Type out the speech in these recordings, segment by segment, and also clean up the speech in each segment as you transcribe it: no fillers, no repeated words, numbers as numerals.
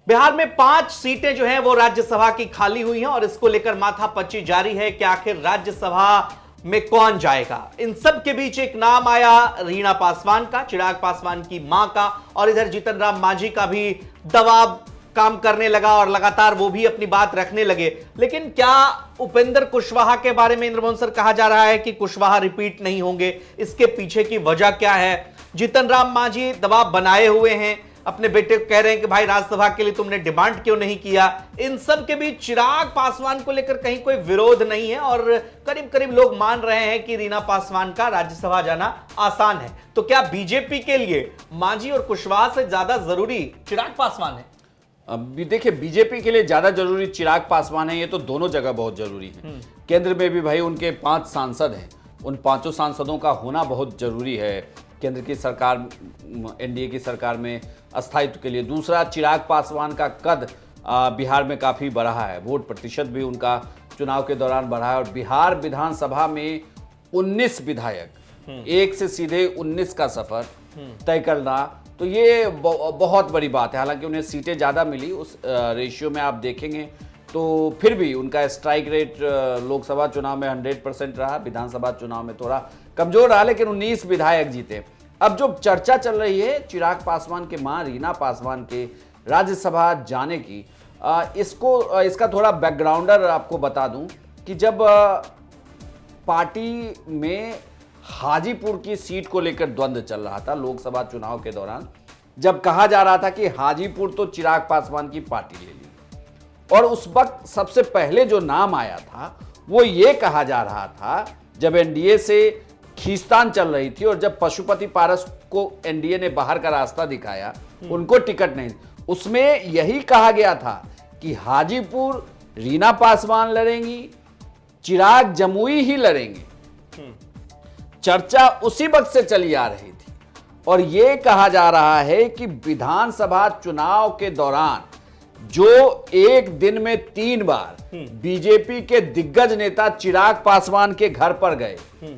बिहार में 5 सीटें जो हैं वो राज्यसभा की खाली हुई हैं और इसको लेकर माथापच्ची जारी है कि आखिर राज्यसभा में कौन जाएगा। इन सब के बीच एक नाम आया रीना पासवान का, चिराग पासवान की मां का, और इधर जीतन राम मांझी का भी दबाव काम करने लगा और लगातार वो भी अपनी बात रखने लगे। लेकिन क्या उपेंद्र कुशवाहा के बारे में इंद्रमोहन सर कहा जा रहा है कि कुशवाहा रिपीट नहीं होंगे, इसके पीछे की वजह क्या है? जीतन राम मांझी दबाव बनाए हुए हैं, अपने बेटे को कह रहे हैं कि भाई राज्यसभा के लिए तुमने डिमांड क्यों नहीं किया। इन सब के बीच चिराग पासवान को लेकर कहीं कोई विरोध नहीं है और करीब करीब लोग मान रहे हैं कि रीना पासवान का राज्यसभा जाना आसान है। तो क्या बीजेपी के लिए मांझी और कुशवाहा से ज्यादा जरूरी चिराग पासवान है? अभी देखिए, बीजेपी के लिए ज्यादा जरूरी चिराग पासवान है, ये तो दोनों जगह बहुत जरूरी है। केंद्र में भी भाई उनके 5 सांसद हैं, उन 5 सांसदों का होना बहुत जरूरी है केंद्र की सरकार, एनडीए की सरकार में अस्थायित्व के लिए। दूसरा, चिराग पासवान का कद बिहार में काफ़ी बढ़ा है, वोट प्रतिशत भी उनका चुनाव के दौरान बढ़ा है और बिहार विधानसभा में 19 विधायक, एक से सीधे 19 का सफर तय करना, तो ये बहुत बड़ी बात है। हालांकि उन्हें सीटें ज़्यादा मिली, उस रेशियो में आप देखेंगे तो फिर भी उनका स्ट्राइक रेट लोकसभा चुनाव में 100% रहा, विधानसभा चुनाव में थोड़ा कमजोर रहा, लेकिन 19 विधायक जीते। अब जो चर्चा चल रही है चिराग पासवान के मां रीना पासवान के राज्यसभा जाने की, इसका थोड़ा बैकग्राउंडर आपको बता दूं कि जब पार्टी में हाजीपुर की सीट को लेकर द्वंद्व चल रहा था लोकसभा चुनाव के दौरान, जब कहा जा रहा था कि हाजीपुर तो चिराग पासवान की पार्टी ले ली, और उस वक्त सबसे पहले जो नाम आया था वो ये कहा जा रहा था, जब एनडीए से खींचतान चल रही थी और जब पशुपति पारस को एनडीए ने बाहर का रास्ता दिखाया, उनको टिकट नहीं, उसमें यही कहा गया था कि हाजीपुर रीना पासवान लड़ेंगी, चिराग जमुई ही लड़ेंगे। चर्चा उसी वक्त से चली आ रही थी और यह कहा जा रहा है कि विधानसभा चुनाव के दौरान जो एक दिन में 3 बार बीजेपी के दिग्गज नेता चिराग पासवान के घर पर गए,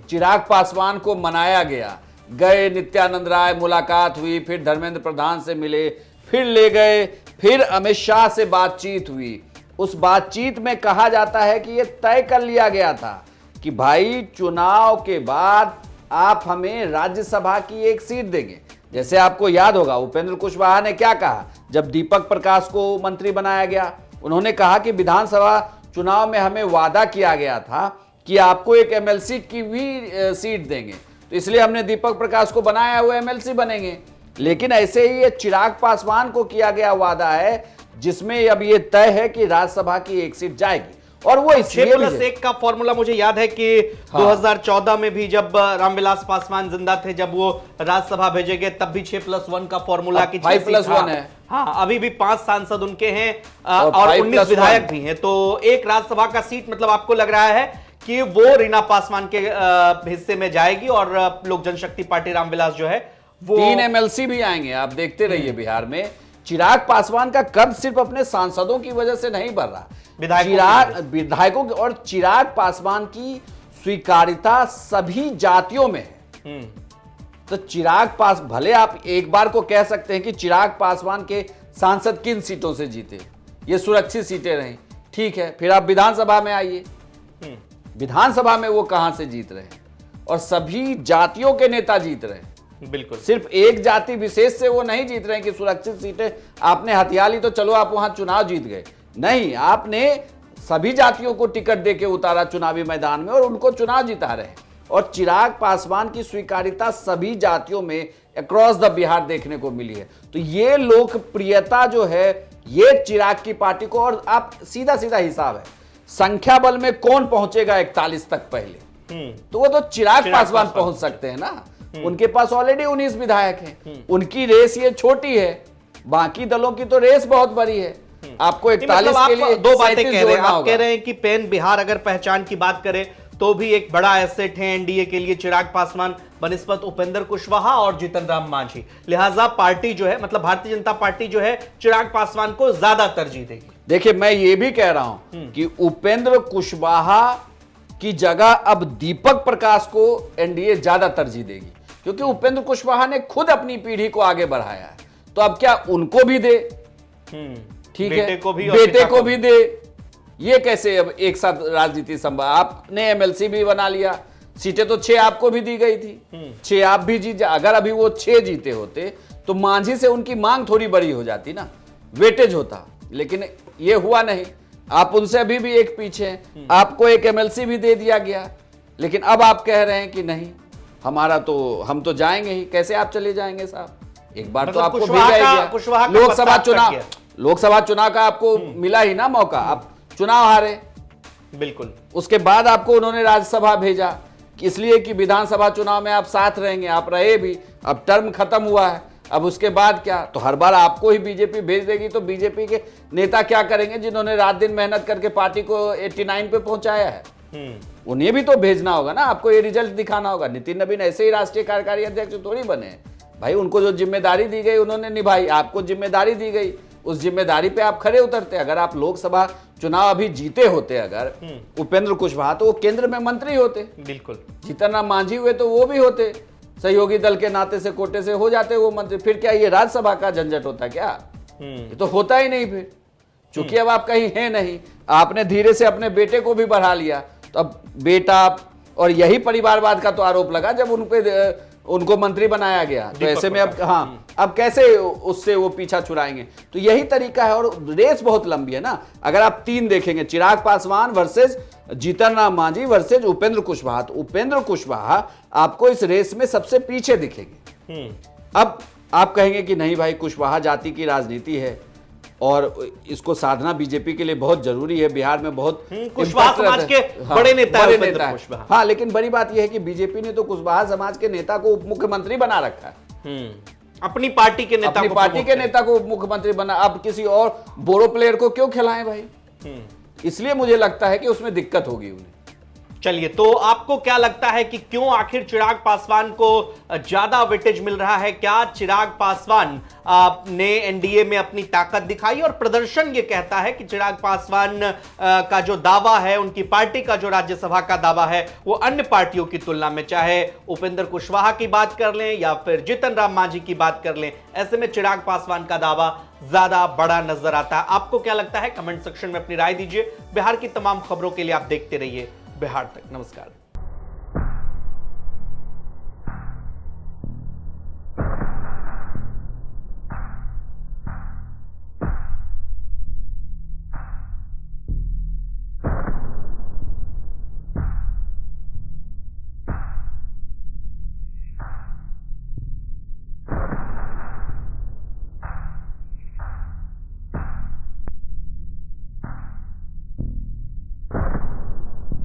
चिराग पासवान को मनाया गया, गए, नित्यानंद राय मुलाकात हुई, फिर धर्मेंद्र प्रधान से मिले, फिर ले गए, फिर अमित शाह से बातचीत हुई। उस बातचीत में कहा जाता है कि यह तय कर लिया गया था कि भाई चुनाव के बाद आप हमें राज्यसभा की एक सीट देंगे। जैसे आपको याद होगा उपेंद्र कुशवाहा ने क्या कहा जब दीपक प्रकाश को मंत्री बनाया गया, उन्होंने कहा कि विधानसभा चुनाव में हमें वादा किया गया था कि आपको एक एमएलसी की भी सीट देंगे, तो इसलिए हमने दीपक प्रकाश को बनाया, वो एमएलसी बनेंगे। लेकिन ऐसे ही ये चिराग पासवान को किया गया वादा है जिसमें अब ये तय है कि राज्यसभा की एक सीट जाएगी, और वो 6+1 का फॉर्मूला मुझे याद है कि 2014 में भी जब रामविलास पासवान जिंदा थे, जब वो राज्यसभा भेजे गए, तब भी 6+1 का फॉर्मूला की 5+1 है। हाँ, अभी भी 5 सांसद उनके हैं और 19 विधायक भी हैं, तो एक राज्यसभा का सीट, मतलब आपको लग रहा है कि वो रीना पासवान के हिस्से में जाएगी और लोक जनशक्ति पार्टी रामविलास जो है वो 3 एमएलसी भी आएंगे। आप देखते रहिए बिहार में चिराग पासवान का कद सिर्फ अपने सांसदों की वजह से नहीं बढ़ रहा, विधायकों की, और चिराग पासवान की स्वीकार्यता सभी जातियों में है। तो चिराग पास, भले आप एक बार को कह सकते हैं कि चिराग पासवान के सांसद किन सीटों से जीते, ये सुरक्षित सीटें रहीं, ठीक है, फिर आप विधानसभा में आइए, विधानसभा में वो कहां से जीत रहे हैं, और सभी जातियों के नेता जीत रहे हैं। बिल्कुल, सिर्फ एक जाति विशेष से वो नहीं जीत रहे हैं कि सुरक्षित सीटें आपने हथिया ली तो चलो आप वहां चुनाव जीत गए, नहीं, आपने सभी जातियों को टिकट देके उतारा चुनावी मैदान में और उनको चुनाव जिता रहे हैं। और चिराग पासवान की स्वीकार्यता सभी जातियों में अक्रॉस द बिहार देखने को मिली है। तो ये लोकप्रियता जो है ये चिराग की पार्टी को, और आप सीधा सीधा हिसाब है, संख्या बल में कौन पहुंचेगा 41 तक पहले, तो वो तो चिराग पासवान पहुंच सकते हैं ना, उनके पास ऑलरेडी 19 विधायक हैं, उनकी रेस ये छोटी है, बाकी दलों की तो रेस बहुत बड़ी है। आपको 41 के लिए 2 बातें कह रहे हैं, आप कह रहे हैं कि पेन बिहार अगर पहचान की बात करें तो भी एक बड़ा एसेट है एनडीए के लिए चिराग पासवान बनिस्बत उपेंद्र कुशवाहा और जीतन राम मांझी, लिहाजा पार्टी जो है, मतलब भारतीय जनता पार्टी जो है चिराग पासवान को ज्यादा तरजीह देगी। देखिए, मैं ये भी कह रहा हूं कि उपेंद्र कुशवाहा की जगह अब दीपक प्रकाश को एनडीए ज्यादा तरजीह देगी, क्योंकि उपेंद्र कुशवाहा ने खुद अपनी पीढ़ी को आगे बढ़ाया है, तो अब क्या उनको भी दे? ठीक है, बेटे को भी और बेटे पिता को भी दे। ये कैसे अब एक साथ राजनीति संभव? आपने एमएलसी भी बना लिया, सीटें तो 6 आपको भी दी गई थी, 6 आप भी जीत। अगर अभी वो 6 जीते होते तो मांझी से उनकी मांग थोड़ी बड़ी हो जाती ना, वेटेज होता, लेकिन ये हुआ नहीं। आप उनसे अभी भी एक पीछे हैं, आपको एक एमएलसी भी दे दिया गया, लेकिन अब आप कह रहे हैं कि नहीं हमारा तो, हम तो जाएंगे ही। कैसे आप चले जाएंगे साहब? एक बार तो मतलब आपको कुशवाहा भेजा ही का- गया। कुशवाहा का लोकसभा प्रस्ताव चुनाव, किया। लोकसभा चुनाव का आपको मिला ही ना मौका, आप चुनाव हारे, बिल्कुल। उसके बाद आपको उन्होंने राज्यसभा भेजा, इसलिए कि विधानसभा चुनाव में आप साथ रहेंगे, आप रहे भी। अब टर्म खत्म हुआ है, अब उसके बाद क्या? तो हर बार आपको ही बीजेपी भेज देगी, तो बीजेपी के नेता क्या करेंगे जिन्होंने रात दिन मेहनत करके पार्टी को 89 पे पहुंचाया है? उन्हें भी तो भेजना होगा ना, आपको ये रिजल्ट दिखाना होगा। नितिन नवीन ऐसे ही राष्ट्रीय कार्यकारी अध्यक्ष थोड़ी बने भाई, उनको जो जिम्मेदारी दी गई उन्होंने निभाई, आपको जिम्मेदारी दी गई, उस जिम्मेदारी पे आप खरे उतरते। अगर आप लोकसभा चुनाव अभी जीते होते अगर उपेंद्र कुशवाहा, तो वो केंद्र में मंत्री होते। बिल्कुल। जीतन राम मांझी हुए तो वो भी होते, सहयोगी दल के नाते से कोटे से हो जाते वो मंत्री। फिर क्या ये राज्यसभा का झंझट होता क्या? ये तो होता ही नहीं। फिर चूंकि अब आप कहीं हैं नहीं, आपने धीरे से अपने बेटे को भी बढ़ा लिया, तो अब बेटा, और यही परिवारवाद का तो आरोप लगा जब उन पे उनको मंत्री बनाया गया। तो ऐसे में अब अब कैसे उससे वो पीछा छुड़ाएंगे? तो यही तरीका है, और रेस बहुत लंबी है ना। अगर आप 3 देखेंगे, चिराग पासवान वर्सेज जीतन राम मांझी वर्सेज उपेंद्र कुशवाहा, तो उपेंद्र कुशवाहा आपको इस रेस में सबसे पीछे दिखेंगे। अब आप कहेंगे कि नहीं भाई, कुशवाहा जाति की राजनीति है और इसको साधना बीजेपी के लिए बहुत जरूरी है। बिहार में बहुत कुशवाहा समाज के बड़े नेता हैं उपेंद्र कुशवाहा। हाँ, लेकिन बड़ी बात यह है कि बीजेपी ने तो कुशवाहा समाज के नेता को उप मुख्यमंत्री बना रखा है। अपनी पार्टी के नेता अपनी को पार्टी के नेता को उप मुख्यमंत्री बना। अब किसी और बोरो प्लेयर को क्यों खिलाएं भाई? इसलिए मुझे लगता है कि उसमें दिक्कत होगी उन्हें। चलिए, तो आपको क्या लगता है कि क्यों आखिर चिराग पासवान को ज्यादा वेटेज मिल रहा है? क्या चिराग पासवान ने एनडीए में अपनी ताकत दिखाई? और प्रदर्शन ये कहता है कि चिराग पासवान का जो दावा है, उनकी पार्टी का जो राज्यसभा का दावा है, वो अन्य पार्टियों की तुलना में, चाहे उपेंद्र कुशवाहा की बात कर लें या फिर जीतन राम मांझी की बात कर लें, ऐसे में चिराग पासवान का दावा ज्यादा बड़ा नजर आता है। आपको क्या लगता है? कमेंट सेक्शन में अपनी राय दीजिए। बिहार की तमाम खबरों के लिए आप देखते रहिए बिहार तक। नमस्कार।